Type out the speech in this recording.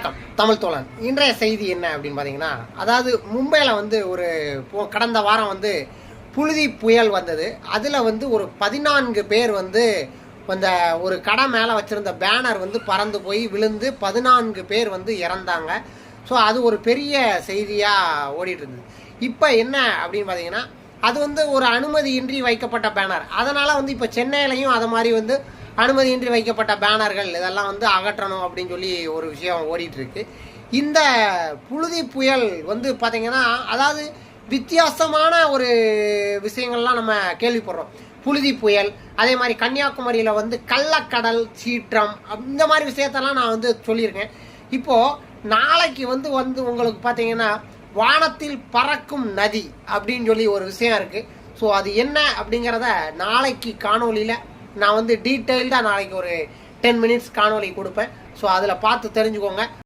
வணக்கம் தமிழ் தோழன். இன்றைய செய்தி என்ன அப்படின்னு பார்த்தீங்கன்னா, அதாவது மும்பையில் வந்து கடந்த வாரம் வந்து புழுதி புயல் வந்தது. அதில் வந்து ஒரு 14 பேர் வந்து அந்த ஒரு கடை மேலே வச்சுருந்த பேனர் வந்து பறந்து போய் விழுந்து 14 பேர் வந்து இறந்தாங்க. ஸோ அது ஒரு பெரிய செய்தியாக ஓடிட்டு இருந்தது. இப்போ என்ன அப்படின்னு பார்த்தீங்கன்னா, அது வந்து ஒரு அனுமதியின்றி வைக்கப்பட்ட பேனர். அதனால் வந்து இப்போ சென்னையிலையும் அது மாதிரி வந்து அனுமதியின்றி வைக்கப்பட்ட பேனர்கள் இதெல்லாம் வந்து அகற்றணும் அப்படின்னு சொல்லி ஒரு விஷயம் ஓடிட்டு இருக்கு. இந்த புழுதி புயல் வந்து பார்த்தீங்கன்னா, அதாவது வித்தியாசமான ஒரு விஷயங்கள்லாம் நம்ம கேள்விப்படுறோம். புழுதி புயல், அதே மாதிரி கன்னியாகுமரியில் வந்து கள்ளக்கடல் சீற்றம், இந்த மாதிரி விஷயத்தெல்லாம் நான் வந்து சொல்லியிருக்கேன். இப்போது நாளைக்கு வந்து உங்களுக்கு பார்த்தீங்கன்னா வானத்தில் பறக்கும் நதி அப்படின்னு சொல்லி ஒரு விஷயம் இருக்குது. ஸோ அது என்ன அப்படிங்கிறத நாளைக்கு காணொலியில் நான் வந்து டீட்டெயில்டாக நாளைக்கு ஒரு 10 மினிட்ஸ் காணொலி கொடுப்பேன். ஸோ அதில் பார்த்து தெரிஞ்சுக்கோங்க.